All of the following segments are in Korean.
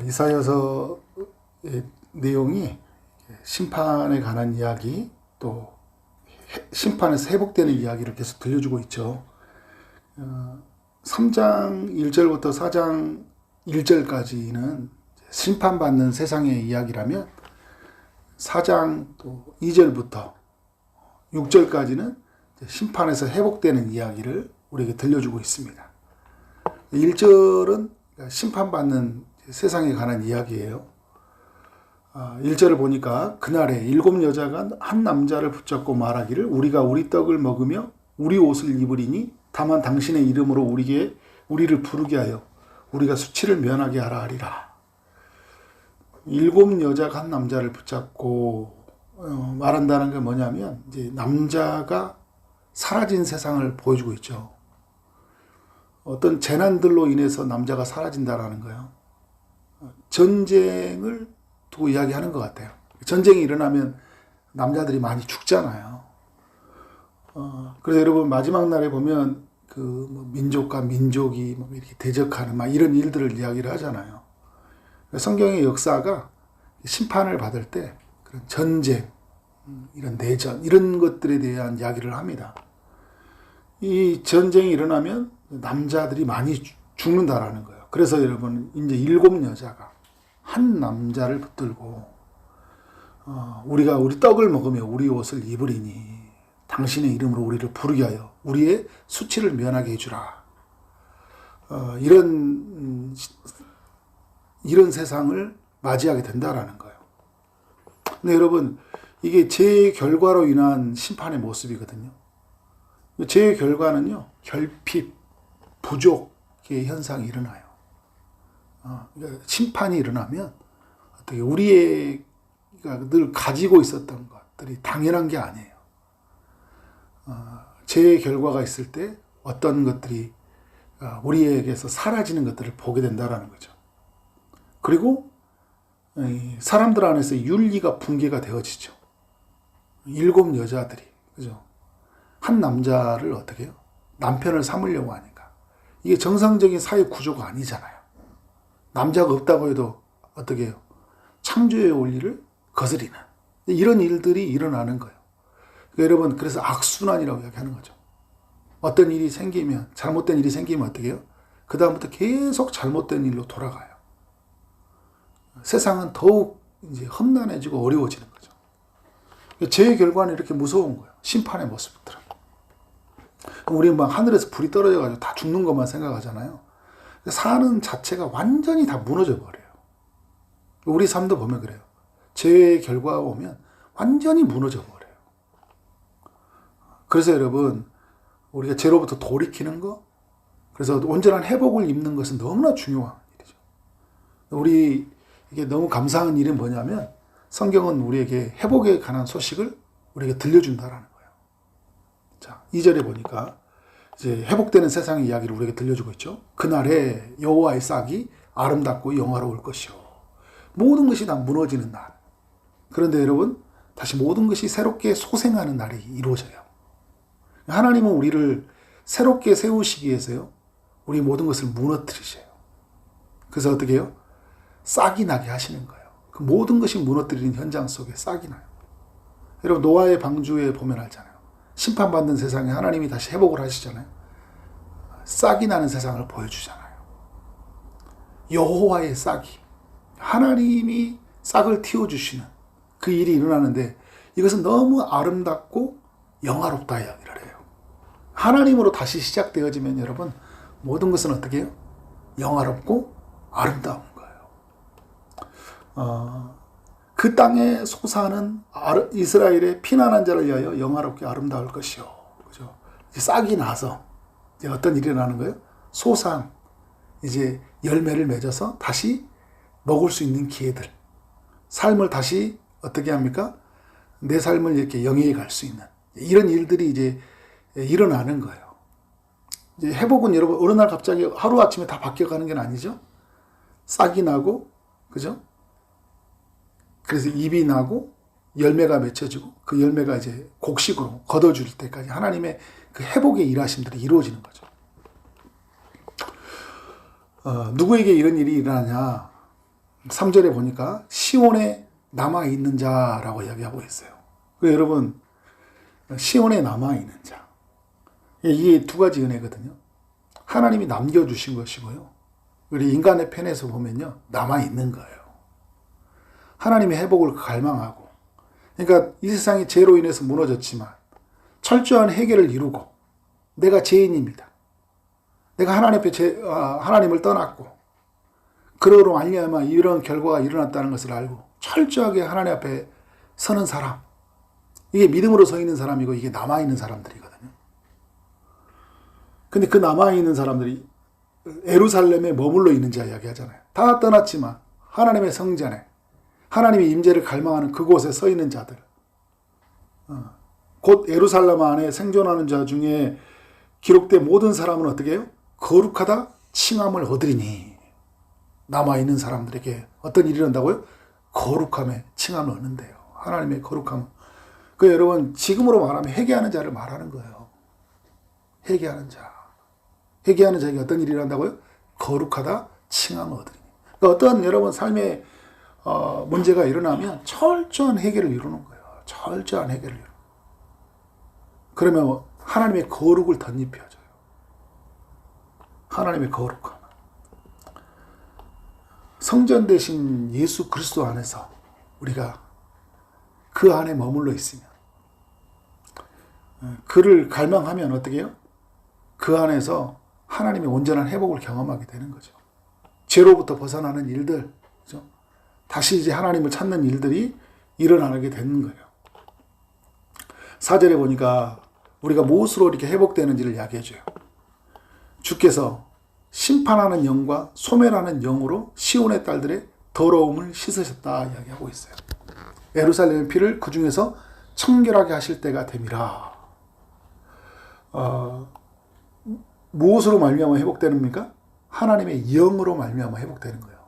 이사야서의 내용이 심판에 관한 이야기, 또 심판에서 회복되는 이야기를 계속 들려주고 있죠. 3장 1절부터 4장 1절까지는 심판받는 세상의 이야기라면 4장 또 2절부터 6절까지는 심판에서 회복되는 이야기를 우리에게 들려주고 있습니다. 1절은 심판받는 세상에 관한 이야기예요. 1절을 보니까 그날에 7 여자가 한 남자를 붙잡고 말하기를 우리가 우리 떡을 먹으며 우리 옷을 입으리니 다만 당신의 이름으로 우리를 부르게 하여 우리가 수치를 면하게 하라 하리라. 7 여자가 한 남자를 붙잡고 말한다는 게 뭐냐면 이제 남자가 사라진 세상을 보여주고 있죠. 어떤 재난들로 인해서 남자가 사라진다라는 거예요. 전쟁을 두고 이야기하는 것 같아요. 전쟁이 일어나면 남자들이 많이 죽잖아요. 그래서 여러분 마지막 날에 보면 민족과 민족이 이렇게 대적하는 이런 일들을 이야기를 하잖아요. 성경의 역사가 심판을 받을 때 그런 전쟁, 이런 내전, 이런 것들에 대한 이야기를 합니다. 이 전쟁이 일어나면 남자들이 많이 죽는다라는 거예요. 그래서 여러분 이제 7 여자가 한 남자를 붙들고 우리가 우리 떡을 먹으며 우리 옷을 입으리니 당신의 이름으로 우리를 부르게 하여 우리의 수치를 면하게 해주라. 이런 세상을 맞이하게 된다라는 거예요. 근데 여러분 이게 죄의 결과로 인한 심판의 모습이거든요. 죄의 결과는요, 결핍, 부족의 현상이 일어나요. 그러니까 심판이 일어나면 어떻게 우리가 늘 가지고 있었던 것들이 당연한 게 아니에요. 죄의 결과가 있을 때 어떤 것들이 우리에게서 사라지는 것들을 보게 된다라는 거죠. 그리고 사람들 안에서 윤리가 붕괴가 되어지죠. 7 여자들이, 그죠? 한 남자를 어떻게 해요? 남편을 삼으려고 하니까. 이게 정상적인 사회 구조가 아니잖아요. 남자가 없다고 해도 어떻게 해요? 창조의 원리를 거스리는 이런 일들이 일어나는 거예요. 그러니까 여러분, 그래서 악순환이라고 이야기하는 거죠. 어떤 일이 생기면, 잘못된 일이 생기면 어떻게 해요? 그 다음부터 계속 잘못된 일로 돌아가요. 세상은 더욱 이제 험난해지고 어려워지는 거죠. 죄의 결과는 이렇게 무서운 거예요. 심판의 모습들은. 우리 하늘에서 불이 떨어져가지고 다 죽는 것만 생각하잖아요. 사는 자체가 완전히 다 무너져 버려요. 우리 삶도 보면 그래요. 죄의 결과가 오면 완전히 무너져 버려요. 그래서 여러분, 우리가 죄로부터 돌이키는 거, 그래서 온전한 회복을 입는 것은 너무나 중요한 일이죠. 우리 이게 너무 감사한 일은 뭐냐면 성경은 우리에게 회복에 관한 소식을 우리에게 들려준다라는 거예요. 자, 2절에 보니까 이제 회복되는 세상의 이야기를 우리에게 들려주고 있죠. 그날에 여호와의 싹이 아름답고 영화로울 것이요. 모든 것이 다 무너지는 날. 그런데 여러분, 다시 모든 것이 새롭게 소생하는 날이 이루어져요. 하나님은 우리를 새롭게 세우시기 위해서요, 우리 모든 것을 무너뜨리셔요. 그래서 어떻게 해요? 싹이 나게 하시는 거예요. 그 모든 것이 무너뜨리는 현장 속에 싹이 나요. 여러분, 노아의 방주에 보면 알잖아요. 심판받는 세상에 하나님이 다시 회복을 하시잖아요. 싹이 나는 세상을 보여주잖아요. 여호와의 싹이, 하나님이 싹을 틔워주시는 그 일이 일어나는데 이것은 너무 아름답고 영화롭다 이야기를 해요. 하나님으로 다시 시작되어지면 여러분, 모든 것은 어떻게 해요? 영화롭고 아름다운 거예요. 그 땅에 솟아는 이스라엘의 피난한 자를 위하여 영화롭게 아름다울 것이요. 그죠? 이제 싹이 나서 이제 어떤 일이 일어나는 거예요? 소상, 이제 열매를 맺어서 다시 먹을 수 있는 기회들. 삶을 다시 어떻게 합니까? 내 삶을 이렇게 영위해 갈 수 있는 이런 일들이 이제 일어나는 거예요. 이제 회복은 여러분, 어느 날 갑자기 하루아침에 다 바뀌어가는 게 아니죠? 싹이 나고, 그죠? 그래서 잎이 나고 열매가 맺혀지고 그 열매가 이제 곡식으로 걷어줄 때까지 하나님의 그 회복의 일하심들이 이루어지는 거죠. 누구에게 이런 일이 일어나냐? 3절에 보니까 시온에 남아있는 자라고 이야기하고 있어요. 여러분, 시온에 남아있는 자. 이게 두 가지 은혜거든요. 하나님이 남겨주신 것이고요. 우리 인간의 편에서 보면요, 남아있는 거예요. 하나님의 회복을 갈망하고, 그러니까 이 세상이 죄로 인해서 무너졌지만 철저한 해결을 이루고, 내가 죄인입니다. 내가 하나님 앞에 하나님을 떠났고, 그러로 말미암아 이런 결과가 일어났다는 것을 알고 철저하게 하나님 앞에 서는 사람, 이게 믿음으로 서 있는 사람이고, 이게 남아있는 사람들이거든요. 근데 그 남아있는 사람들이 예루살렘에 머물러 있는 자 이야기하잖아요. 다 떠났지만 하나님의 성전에 하나님의 임재를 갈망하는 그곳에 서 있는 자들, 곧 예루살렘 안에 생존하는 자 중에 기록된 모든 사람은 어떻게 해요? 거룩하다 칭함을 얻으리니. 남아있는 사람들에게 어떤 일이 일어난다고요? 거룩함에 칭함을 얻는데요. 하나님의 거룩함. 여러분, 지금으로 말하면 회개하는 자를 말하는 거예요. 회개하는 자. 회개하는 자에게 어떤 일이 일어난다고요? 거룩하다 칭함을 얻으리니. 어떤 여러분 삶의 문제가 일어나면 철저한 해결을 이루는 거예요. 철저한 해결을 이루는 거예요. 그러면 하나님의 거룩을 덧입혀줘요. 하나님의 거룩함. 성전 대신 예수 그리스도 안에서 우리가 그 안에 머물러 있으면, 그를 갈망하면 어떻게 해요? 그 안에서 하나님의 온전한 회복을 경험하게 되는 거죠. 죄로부터 벗어나는 일들, 그죠? 다시 이제 하나님을 찾는 일들이 일어나게 되는 거예요. 4절에 보니까 우리가 무엇으로 이렇게 회복되는지를 이야기해줘요. 주께서 심판하는 영과 소멸하는 영으로 시온의 딸들의 더러움을 씻으셨다 이야기하고 있어요. 예루살렘의 피를 그 중에서 청결하게 하실 때가 됨이라. 무엇으로 말미암아 회복되는입니까? 하나님의 영으로 말미암아 회복되는 거예요.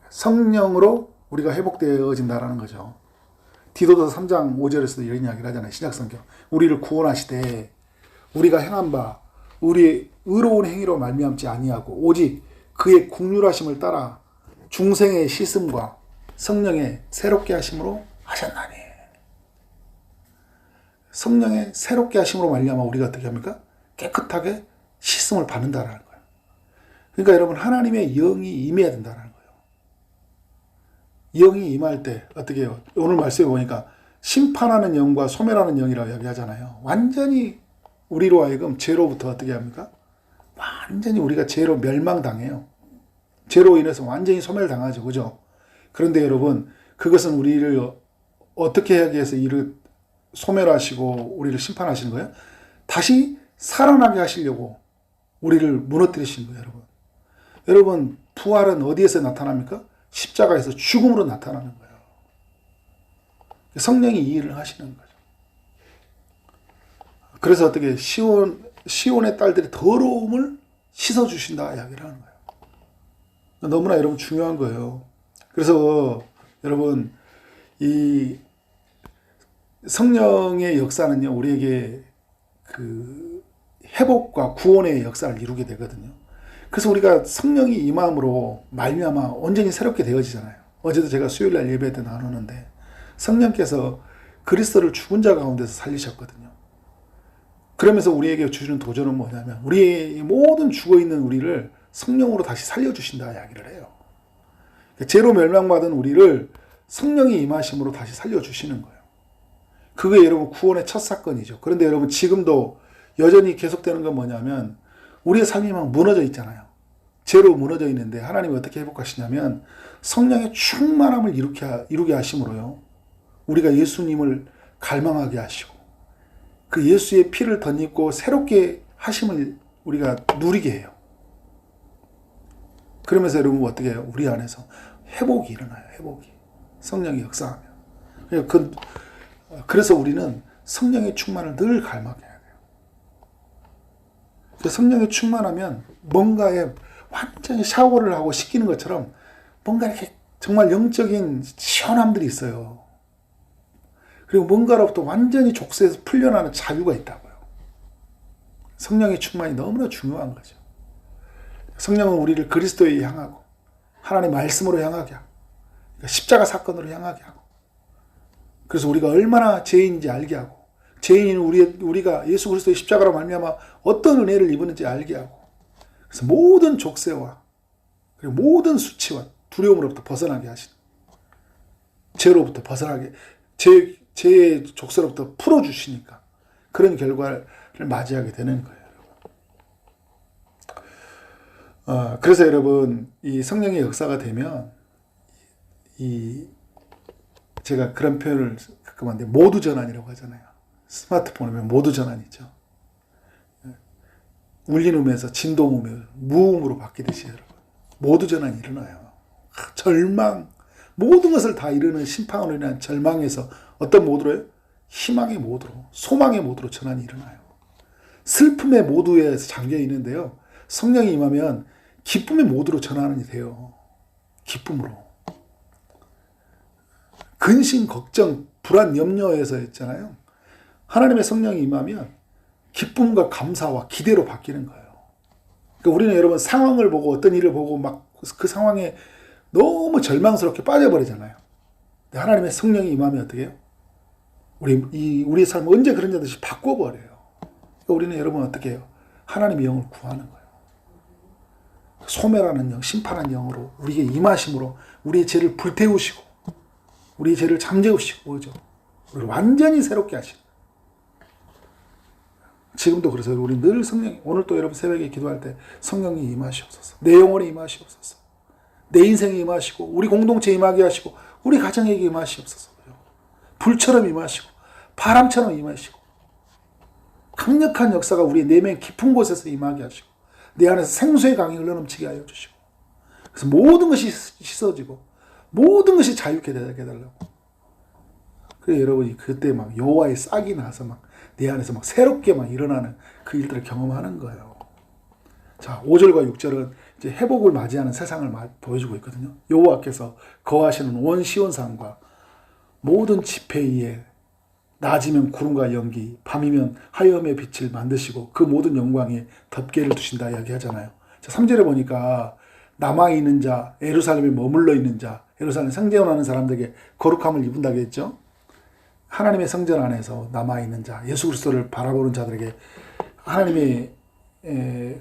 성령으로 우리가 회복되어진다라는 거죠. 디도서 3장 5절에서도 이런 이야기를 하잖아요. 신약성경. 우리를 구원하시되 우리가 행한 바 우리의 의로운 행위로 말미암지 아니하고 오직 그의 긍휼하심을 따라 중생의 씻음과 성령의 새롭게 하심으로 하셨나니. 성령의 새롭게 하심으로 말미암아 우리가 어떻게 합니까? 깨끗하게 씻음을 받는다라는 거예요. 그러니까 여러분, 하나님의 영이 임해야 된다는 거예요. 영이 임할 때 어떻게 해요? 오늘 말씀에 보니까 심판하는 영과 소멸하는 영이라고 이야기하잖아요. 완전히 우리로 하여금 죄로부터 어떻게 합니까? 완전히 우리가 죄로 멸망당해요. 죄로 인해서 완전히 소멸당하죠. 그죠? 그런데 여러분, 그것은 우리를 어떻게 하기 위해서 이를 소멸하시고 우리를 심판하시는 거예요? 다시 살아나게 하시려고 우리를 무너뜨리신 거예요, 여러분. 여러분, 부활은 어디에서 나타납니까? 십자가에서 죽음으로 나타나는 거예요. 성령이 이 일을 하시는 거죠. 그래서 어떻게 시온의 딸들의 더러움을 씻어주신다 이야기를 하는 거예요. 너무나 여러분 중요한 거예요. 그래서 여러분, 이 성령의 역사는요, 우리에게 그 회복과 구원의 역사를 이루게 되거든요. 그래서 우리가 성령이 임함으로 말미암아 온전히 새롭게 되어지잖아요. 어제도 제가 수요일날 예배 때 나누는데 성령께서 그리스도를 죽은 자 가운데서 살리셨거든요. 그러면서 우리에게 주시는 도전은 뭐냐면 우리의 모든 죽어있는 우리를 성령으로 다시 살려주신다 이야기를 해요. 죄로 멸망받은 우리를 성령이 임하심으로 다시 살려주시는 거예요. 그게 여러분 구원의 첫 사건이죠. 그런데 여러분 지금도 여전히 계속되는 건 뭐냐면 우리의 삶이 막 무너져 있잖아요. 죄로 무너져 있는데 하나님이 어떻게 회복하시냐면 성령의 충만함을 이루게 하심으로요. 우리가 예수님을 갈망하게 하시고 그 예수의 피를 덧입고 새롭게 하심을 우리가 누리게 해요. 그러면서 여러분 어떻게 해요? 우리 안에서 회복이 일어나요. 회복이. 성령이 역사하면. 그래서 우리는 성령의 충만을 늘 갈망해야 돼요. 성령이 충만하면 뭔가에 완전히 샤워를 하고 씻기는 것처럼 뭔가 이렇게 정말 영적인 시원함들이 있어요. 그리고 뭔가로부터 완전히 족쇄에서 풀려나는 자유가 있다고요. 성령의 충만이 너무나 중요한 거죠. 성령은 우리를 그리스도에 향하고 하나님 말씀으로 향하게 하고, 그러니까 십자가 사건으로 향하게 하고, 그래서 우리가 얼마나 죄인인지 알게 하고, 죄인인 우리가 예수 그리스도의 십자가로 말미암아 어떤 은혜를 입었는지 알게 하고, 그래서 모든 족쇄와 그리고 모든 수치와 두려움으로부터 벗어나게 하시는, 죄로부터 벗어나게, 죄의 족쇄로부터 풀어주시니까 그런 결과를 맞이하게 되는 거예요. 그래서 여러분, 이 성령의 역사가 되면 제가 그런 표현을 가끔 하는데 모두 전환이라고 하잖아요. 스마트폰에 보면 모두 전환이죠. 울린 음에서 진동음에 무음으로 바뀌듯이 여러분, 모두 전환이 일어나요. 절망, 모든 것을 다 이루는 심판으로 인한 절망에서 어떤 모드로요? 희망의 모드로, 소망의 모드로 전환이 일어나요. 슬픔의 모드에 잠겨 있는데요, 성령이 임하면 기쁨의 모드로 전환이 돼요. 기쁨으로. 근심, 걱정, 불안, 염려에서 있잖아요. 하나님의 성령이 임하면 기쁨과 감사와 기대로 바뀌는 거예요. 그러니까 우리는 여러분 상황을 보고 어떤 일을 보고 막 그 상황에 너무 절망스럽게 빠져버리잖아요. 근데 하나님의 성령이 임하면 어떻게 해요? 우리의 삶을 언제 그런 듯이 바꿔버려요. 그러니까 우리는 여러분 어떻게 해요? 하나님의 영을 구하는 거예요. 소멸하는 영, 심판하는 영으로 우리에게 임하심으로 우리의 죄를 불태우시고 우리의 죄를 잠재우시고, 그죠? 우리를 완전히 새롭게 하시는. 지금도 그래서 우리 늘 성령이, 오늘 또 여러분 새벽에 기도할 때 성령이 임하시옵소서, 내 영혼에 임하시옵소서, 내 인생에 임하시고 우리 공동체에 임하게 하시고 우리 가정에게 임하시옵소서. 불처럼 임하시고 바람처럼 임하시고 강력한 역사가 우리 내면 깊은 곳에서 임하게 하시고 내 안에서 생수의 강이 흘러넘치게 하여 주시고, 그래서 모든 것이 씻어지고 모든 것이 자유케 되게 해달라고. 그래 여러분이 그때 막 여호와의 싹이 나서 막 내 안에서 막 새롭게 막 일어나는 그 일들을 경험하는 거예요. 자, 5절과 6절은 이제 회복을 맞이하는 세상을 보여주고 있거든요. 여호와께서 거하시는 온 시온산과 모든 지폐 낮이면 구름과 연기, 밤이면 하염의 빛을 만드시고 그 모든 영광에 덮개를 두신다 이야기하잖아요. 자, 3절에 보니까 남아있는 자, 예루살렘에 머물러 있는 자, 예루살렘 생존하는 사람들에게 거룩함을 입은다고 했죠. 하나님의 성전 안에서 남아있는 자, 예수 그리스도를 바라보는 자들에게 하나님의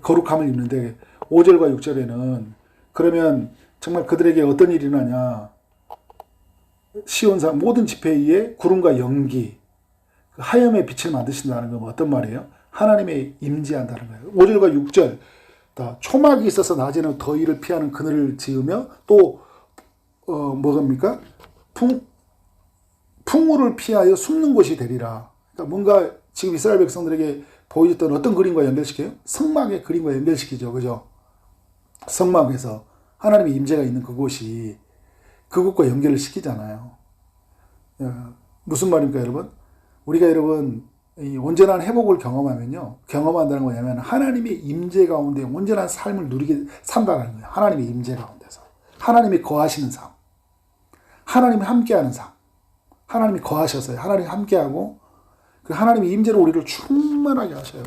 거룩함을 입는데, 5절과 6절에는 그러면 정말 그들에게 어떤 일이 일어나냐, 시온산 모든 지폐 구름과 연기, 하염의 빛을 만드신다는 건 어떤 말이에요? 하나님의 임재한다는 거예요. 5절과 6절, 초막이 있어서 낮에는 더위를 피하는 그늘을 지으며 또 뭐겁니까? 풍우를 피하여 숨는 곳이 되리라. 그러니까 뭔가 지금 이스라엘 백성들에게 보여줬던 어떤 그림과 연결시켜요? 성막의 그림과 연결시키죠. 그죠? 성막에서 하나님의 임재가 있는 그곳이 그곳과 연결을 시키잖아요. 무슨 말입니까, 여러분? 우리가 여러분 이 온전한 회복을 경험하면요, 경험한다는 건 뭐냐면 하나님의 임재 가운데 온전한 삶을 누리게 산다는 거예요. 하나님의 임재 가운데서 하나님이 거하시는 삶, 하나님이 함께하는 삶, 하나님이 거하셔서요, 하나님이 함께하고 그 하나님의 임재로 우리를 충만하게 하셔요.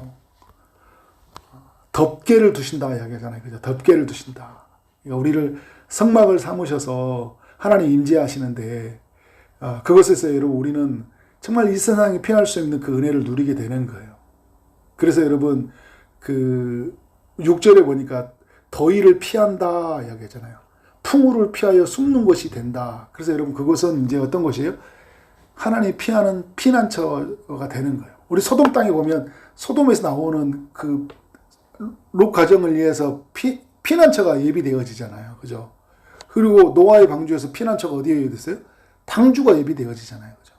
덮개를 두신다 이야기하잖아요. 그죠? 덮개를 두신다. 그러니까 우리를 성막을 삼으셔서 하나님 임재하시는데, 그것에서 여러분 우리는 정말 이 세상에 피할 수 있는 그 은혜를 누리게 되는 거예요. 그래서 여러분 그 6절에 보니까 더위를 피한다 이야기하잖아요. 풍우를 피하여 숨는 곳이 된다. 그래서 여러분 그것은 이제 어떤 것이에요? 하나님이 피하는 피난처가 되는 거예요. 우리 소돔 땅에 보면 소돔에서 나오는 그 롯 가정을 위해서 피난처가 예비되어지잖아요. 그죠? 그리고 노아의 방주에서 피난처가 어디에 예비됐어요? 방주가 예비되어지잖아요. 그죠?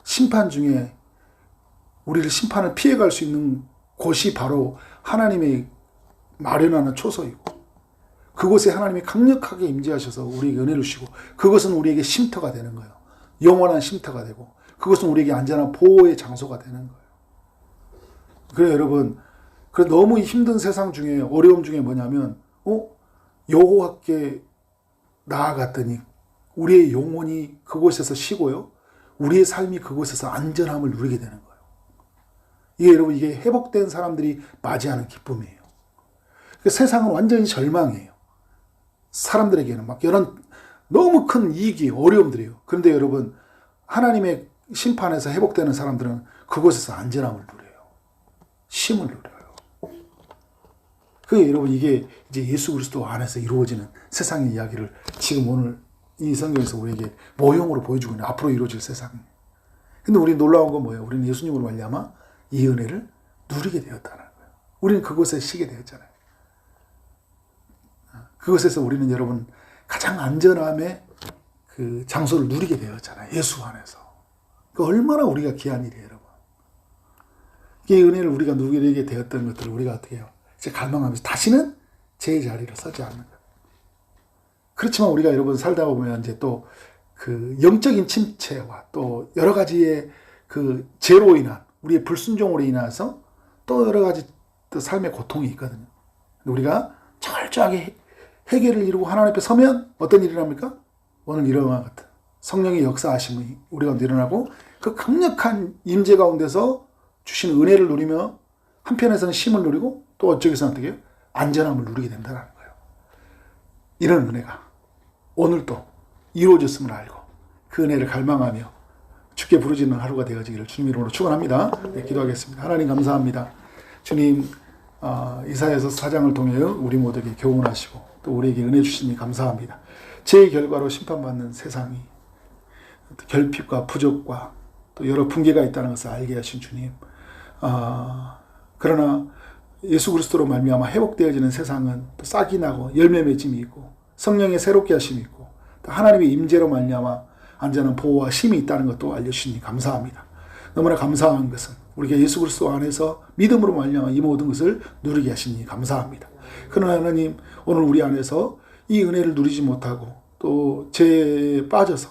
심판 중에 우리를 심판을 피해갈 수 있는 곳이 바로 하나님의 마련하는 초소이고, 그곳에 하나님이 강력하게 임재하셔서 우리에게 은혜를 주시고, 그것은 우리에게 쉼터가 되는 거예요. 영원한 쉼터가 되고, 그것은 우리에게 안전한 보호의 장소가 되는 거예요. 그래요, 여러분. 그래 너무 힘든 세상 중에, 어려움 중에 뭐냐면, 여호와께 나아갔더니 우리의 영혼이 그곳에서 쉬고요, 우리의 삶이 그곳에서 안전함을 누리게 되는 거예요. 이게 여러분, 이게 회복된 사람들이 맞이하는 기쁨이에요. 세상은 완전히 절망이에요. 사람들에게는 막 이런 너무 큰 이익이 어려움들이에요. 그런데 여러분, 하나님의 심판에서 회복되는 사람들은 그곳에서 안전함을 누려요. 쉼을 누려요. 여러분, 이게 이제 예수 그리스도 안에서 이루어지는 세상의 이야기를 지금 오늘 이 성경에서 우리에게 모형으로 보여주고 있는 앞으로 이루어질 세상. 근데 우리 놀라운 건 뭐예요? 우리는 예수님으로 말미암아 이 은혜를 누리게 되었다는 거예요. 우리는 그곳에 쉬게 되었잖아요. 그곳에서 우리는 여러분 가장 안전함의 그 장소를 누리게 되었잖아요. 예수 안에서. 그 얼마나 우리가 귀한 일이에요, 여러분. 이 은혜를 우리가 누리게 되었던 것들을 우리가 어떻게 해요? 이제 갈망하면서 다시는 제 자리를 서지 않는 거예요. 그렇지만 우리가 여러분 살다 보면 이제 또 그 영적인 침체와 또 여러 가지의 그 죄로 인한 우리의 불순종으로 인해서 또 여러 가지 또 삶의 고통이 있거든요. 우리가 철저하게 해결을 이루고 하나님 앞에 서면 어떤 일이 일어납니까? 오늘 일어난 같은 성령의 역사하심이 우리 가운데 일어나고 그 강력한 임재 가운데서 주신 은혜를 누리며 한편에서는 쉼을 누리고 또 어쩌기서는 어떻게 해요? 안전함을 누리게 된다는 거예요. 이런 은혜가 오늘도 이루어졌음을 알고 그 은혜를 갈망하며 주께 부르짖는 하루가 되어지기를 주님 이름으로 축원합니다. 네, 기도하겠습니다. 하나님 감사합니다. 주님, 이사야서 4장을 통해 우리 모두에게 교훈하시고 또 우리에게 은혜 주시니 감사합니다. 죄의 결과로 심판받는 세상이 결핍과 부족과 또 여러 붕괴가 있다는 것을 알게 하신 주님, 그러나 예수 그리스도로 말미암아 회복되어지는 세상은 또 싹이 나고 열매 맺음이 있고 성령의 새롭게 하심이 있고 또 하나님의 임재로 말미암아 안전한 보호와 쉼이 있다는 것도 알려주시니 감사합니다. 너무나 감사한 것은 우리가 예수 그리스도 안에서 믿음으로 말미암아 이 모든 것을 누리게 하시니 감사합니다. 그러나 하나님, 오늘 우리 안에서 이 은혜를 누리지 못하고 또 죄에 빠져서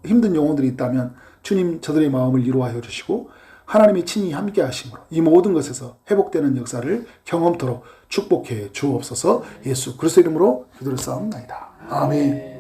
힘든 영혼들이 있다면 주님 저들의 마음을 위로하여 주시고 하나님의 친히 함께 하심으로 이 모든 것에서 회복되는 역사를 경험토록 축복해 주옵소서. 예수 그리스도 이름으로 기도를 쌓옵나이다. 아멘.